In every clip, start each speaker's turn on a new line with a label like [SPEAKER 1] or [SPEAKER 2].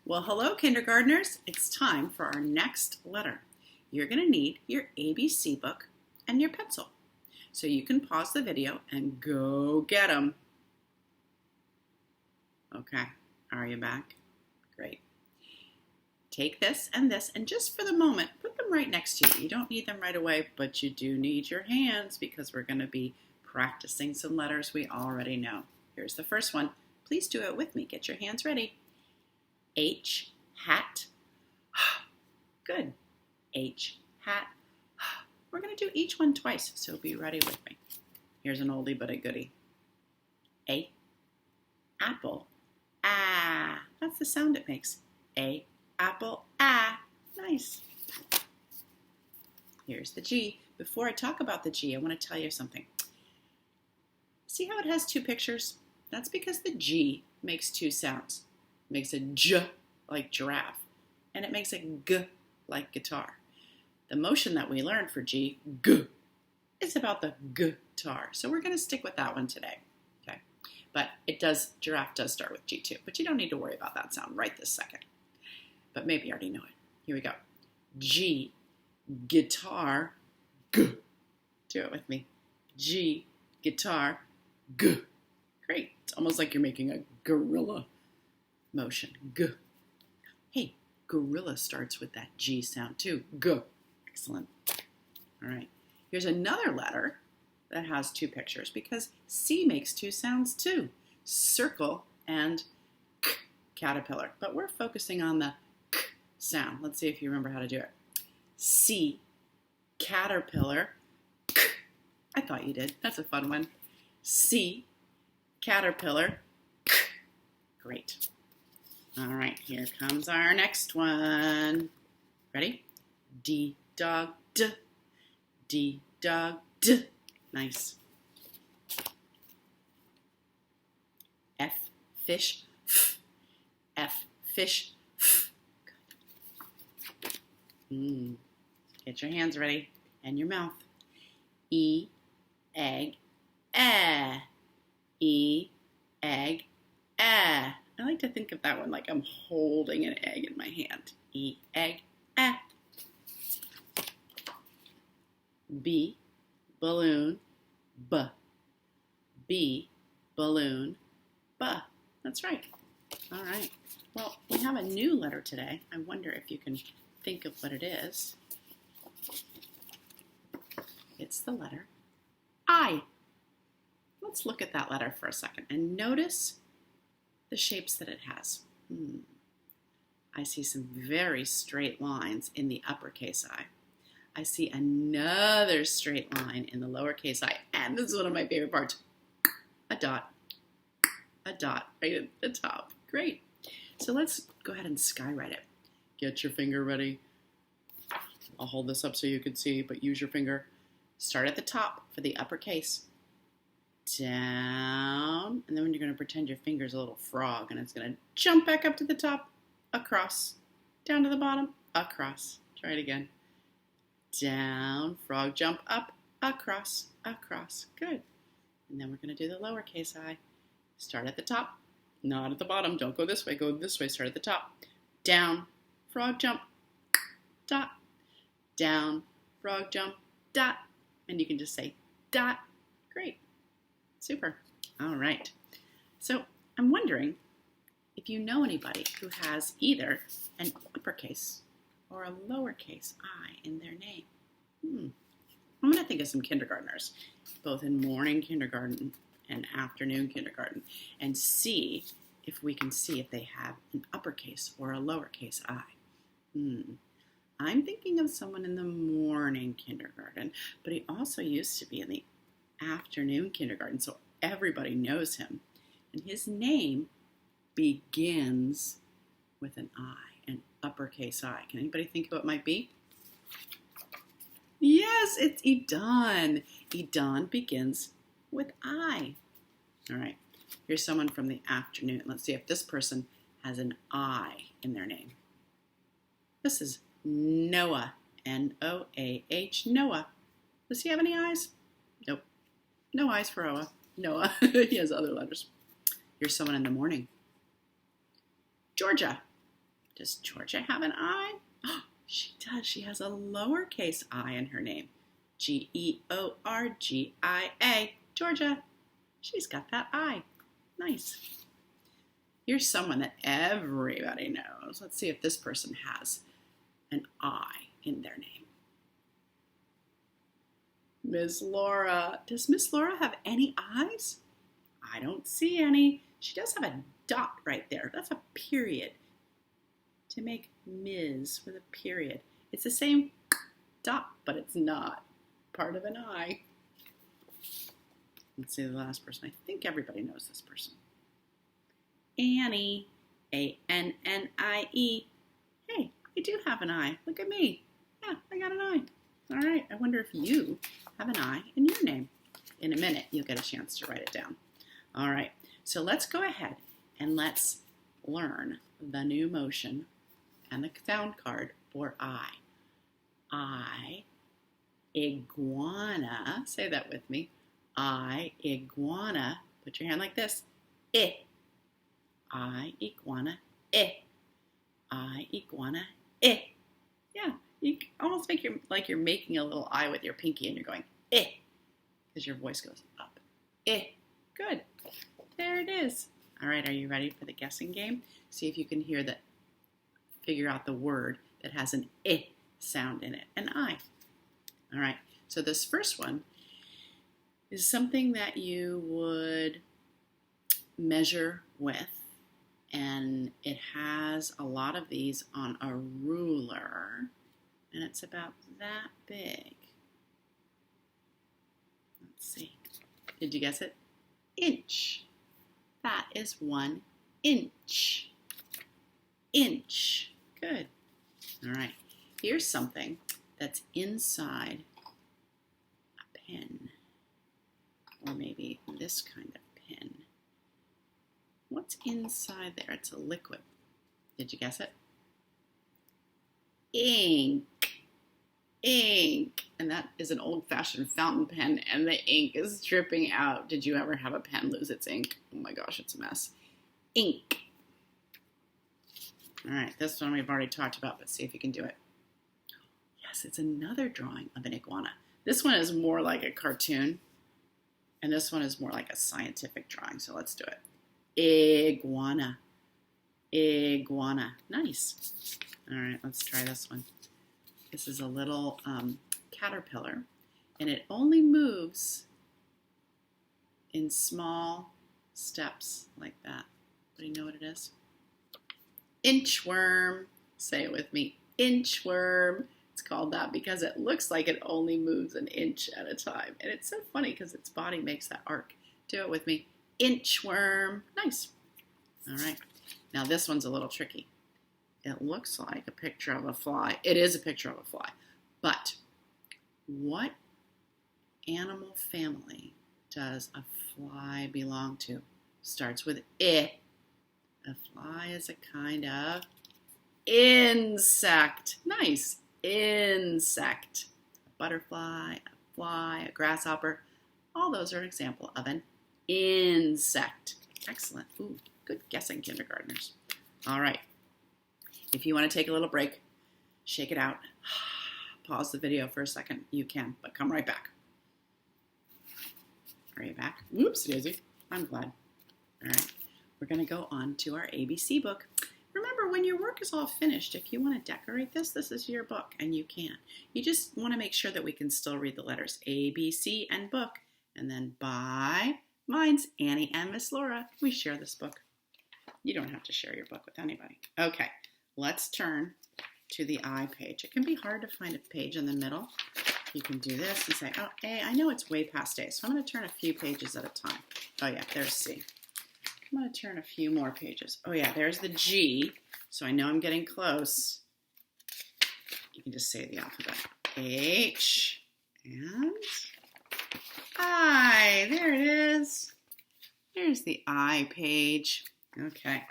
[SPEAKER 1] Well, hello, kindergartners. It's time for our next letter. You're going to need your ABC book and your pencil. So you can pause the video and go get them. Okay, are you back? Great. Take this, and just for the moment, put them right next to you. You don't need them right away, but you do need your hands because we're going to be practicing some letters we already know. Here's the first one. Please do it with me. Get your hands ready. H, hat. Good. H, hat. We're going to do each one twice, so be ready with me. Here's an oldie but a goodie. A, apple. Ah. That's the sound it makes. A, apple. Ah. Nice. Here's the G. Before I talk about the G, I want to tell you something. See how it has two pictures? That's because the G makes two sounds. It makes a J like giraffe, and it makes a G like guitar. The motion that we learned for G, G, is about the guitar. So we're going to stick with that one today. Okay, but giraffe does start with G too, but you don't need to worry about that sound right this second. But maybe you already know it. Here we go. G, guitar, G. Do it with me. G, guitar, G. Great. It's almost like you're making a gorilla motion. G. Hey, gorilla starts with that G sound too. G. Excellent. All right. Here's another letter that has two pictures because C makes two sounds too. Circle and K, caterpillar. But we're focusing on the K sound. Let's see if you remember how to do it. C, caterpillar, K. I thought you did. That's a fun one. C, caterpillar, K. Great. All right, here comes our next one. Ready? D, dog, D. D, dog, D. Nice. F, fish, F. F, fish, F. Good. Get your hands ready and your mouth. E, egg, eh. E, egg, eh. I like to think of that one like I'm holding an egg in my hand. E, egg, eh. B, balloon, B. B, balloon, B. That's right. All right. Well, we have a new letter today. I wonder if you can think of what it is. It's the letter I. Let's look at that letter for a second and notice the shapes that it has. I see some very straight lines in the uppercase I. I see another straight line in the lowercase I. And this is one of my favorite parts. A dot. A dot right at the top. Great. So let's go ahead and skywrite it. Get your finger ready. I'll hold this up so you can see, but use your finger. Start at the top for the uppercase. Down, and then when you're going to pretend your finger's a little frog, and it's going to jump back up to the top, across, down to the bottom, across. Try it again. Down, frog jump up, across, across. Good. And then we're going to do the lowercase I. Start at the top, not at the bottom. Don't go this way. Go this way. Start at the top. Down, frog jump, dot. Down, frog jump, dot. And you can just say dot. Great. Super. All right. So I'm wondering if you know anybody who has either an uppercase or a lowercase I in their name. I'm going to think of some kindergartners, both in morning kindergarten and afternoon kindergarten, and see if we can see if they have an uppercase or a lowercase I. I'm thinking of someone in the morning kindergarten, but he also used to be in the afternoon kindergarten, so everybody knows him. And his name begins with an I, an uppercase I. Can anybody think who it might be? Yes, it's Idan. Idan begins with I. All right, here's someone from the afternoon. Let's see if this person has an I in their name. This is Noah, N-O-A-H, Noah. Does he have any eyes? Nope. No eyes for Noah. He has other letters. Here's someone in the morning. Georgia. Does Georgia have an I? Oh, she does. She has a lowercase I in her name. Georgia. Georgia. She's got that I. Nice. Here's someone that everybody knows. Let's see if this person has an I in their name. Miss Laura. Does Miss Laura have any I's? I don't see any. She does have a dot right there. That's a period. To make Ms. with a period. It's the same dot, but it's not part of an I. Let's see the last person. I think everybody knows this person. Annie. Annie. Hey, I do have an I. Look at me. Yeah, I got an I. All right, I wonder if you have an I in your name. In a minute, you'll get a chance to write it down. All right, so let's go ahead and let's learn the new motion and the sound card for I. I, iguana. Say that with me. I, iguana. Put your hand like this. I, iguana. I, iguana. Yeah, you almost make like you're making a little I with your pinky and you're going, because your voice goes up. Good. There it is. All right, are you ready for the guessing game? See if you can figure out the word that has an I sound in it, an I. All right, so this first one is something that you would measure with, and it has a lot of these on a ruler, and it's about that big. Let's see. Did you guess it? Inch. That is 1 inch. Inch. Good. All right. Here's something that's inside a pen, or maybe this kind of pen. What's inside there? It's a liquid. Did you guess it? Ink. Ink. And that is an old-fashioned fountain pen, and the ink is dripping out. Did you ever have a pen lose its ink? Oh my gosh, it's a mess. Ink. All right, this one we've already talked about, but see if you can do it. Yes, it's another drawing of an iguana. This one is more like a cartoon, and this one is more like a scientific drawing, so let's do it. Iguana. Iguana. Nice. All right, let's try this one. This is a little caterpillar, and it only moves in small steps like that. Do you know what it is? Inchworm. Say it with me. Inchworm. It's called that because it looks like it only moves an inch at a time. And it's so funny because its body makes that arc. Do it with me. Inchworm. Nice. All right. Now this one's a little tricky. It looks like a picture of a fly. It is a picture of a fly. But what animal family does a fly belong to? Starts with I. A fly is a kind of insect. Nice. Insect. A butterfly, a fly, a grasshopper. All those are an example of an insect. Excellent. Ooh, good guessing, kindergartners. All right. If you want to take a little break, shake it out, pause the video for a second, you can, but come right back. Are you back? Whoops, Daisy. I'm glad. All right. We're going to go on to our ABC book. Remember, when your work is all finished, if you want to decorate this is your book, and you can. You just want to make sure that we can still read the letters A, B, C, and book, and then by. Mine's Annie and Miss Laura. We share this book. You don't have to share your book with anybody. Okay, let's turn to the I page. It can be hard to find a page in the middle. You can do this and say, oh, A, I know it's way past A, so I'm going to turn a few pages at a time. Oh, yeah, there's C. I'm going to turn a few more pages. Oh, yeah, there's the G, so I know I'm getting close. You can just say the alphabet. H and I. There it is. There's the I page. Okay,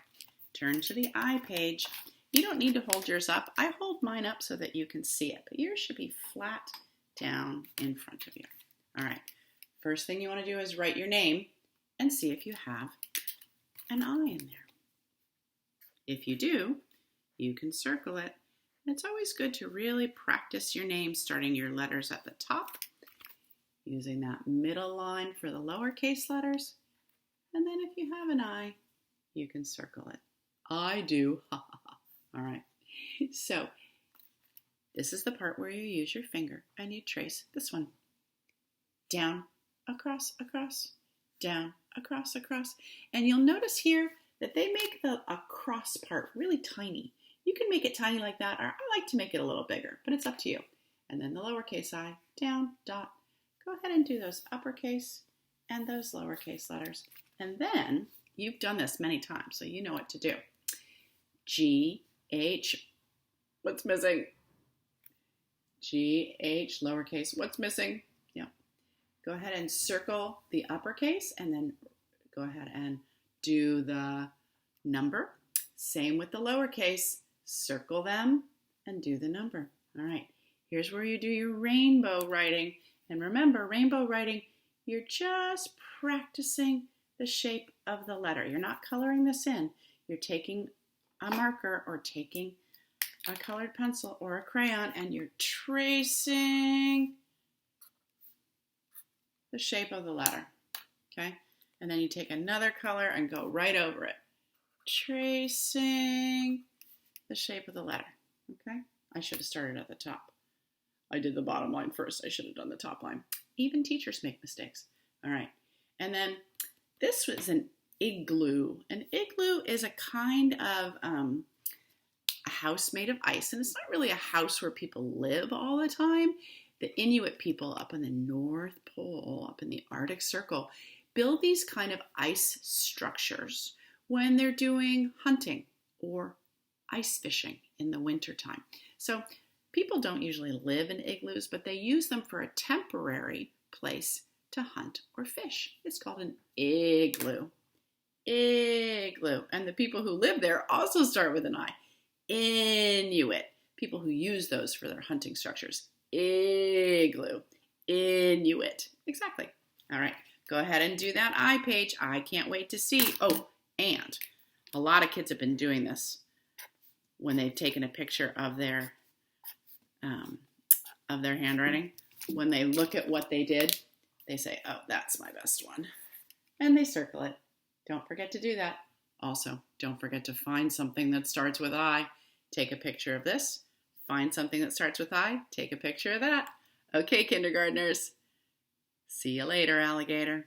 [SPEAKER 1] turn to the I page. You don't need to hold yours up. I hold mine up so that you can see it, but yours should be flat down in front of you. All right, first thing you want to do is write your name and see if you have an I in there. If you do, you can circle it. It's always good to really practice your name, starting your letters at the top, using that middle line for the lowercase letters. And then if you have an I, you can circle it. I do. All right. So this is the part where you use your finger and you trace this one. Down, across, across, down, across, across. And you'll notice here that they make the across part really tiny. You can make it tiny like that, or I like to make it a little bigger, but it's up to you. And then the lowercase I, down, dot. Go ahead and do those uppercase and those lowercase letters. And then, you've done this many times, so you know what to do. G, H, what's missing? G, H, lowercase, what's missing? Yeah. Go ahead and circle the uppercase, and then go ahead and do the number. Same with the lowercase. Circle them and do the number. All right. Here's where you do your rainbow writing. And remember, rainbow writing, you're just practicing the shape of the letter. You're not coloring this in. You're taking a marker or taking a colored pencil or a crayon and you're tracing the shape of the letter. Okay? And then you take another color and go right over it. Tracing the shape of the letter. Okay? I should have started at the top. I did the bottom line first. I should have done the top line. Even teachers make mistakes. All right. And then this was an igloo. An igloo is a kind of a house made of ice. And it's not really a house where people live all the time. The Inuit people up in the North Pole, up in the Arctic Circle, build these kind of ice structures when they're doing hunting or ice fishing in the wintertime. So people don't usually live in igloos, but they use them for a temporary place to hunt or fish. It's called an igloo. Igloo. And the people who live there also start with an I. Inuit. People who use those for their hunting structures. Igloo. Inuit. Exactly. All right. Go ahead and do that I page. I can't wait to see. Oh, and a lot of kids have been doing this when they've taken a picture of their handwriting. When they look at what they did, they say, oh, that's my best one. And they circle it. Don't forget to do that. Also, don't forget to find something that starts with I. Take a picture of this. Find something that starts with I. Take a picture of that. Okay, kindergartners. See you later, alligator.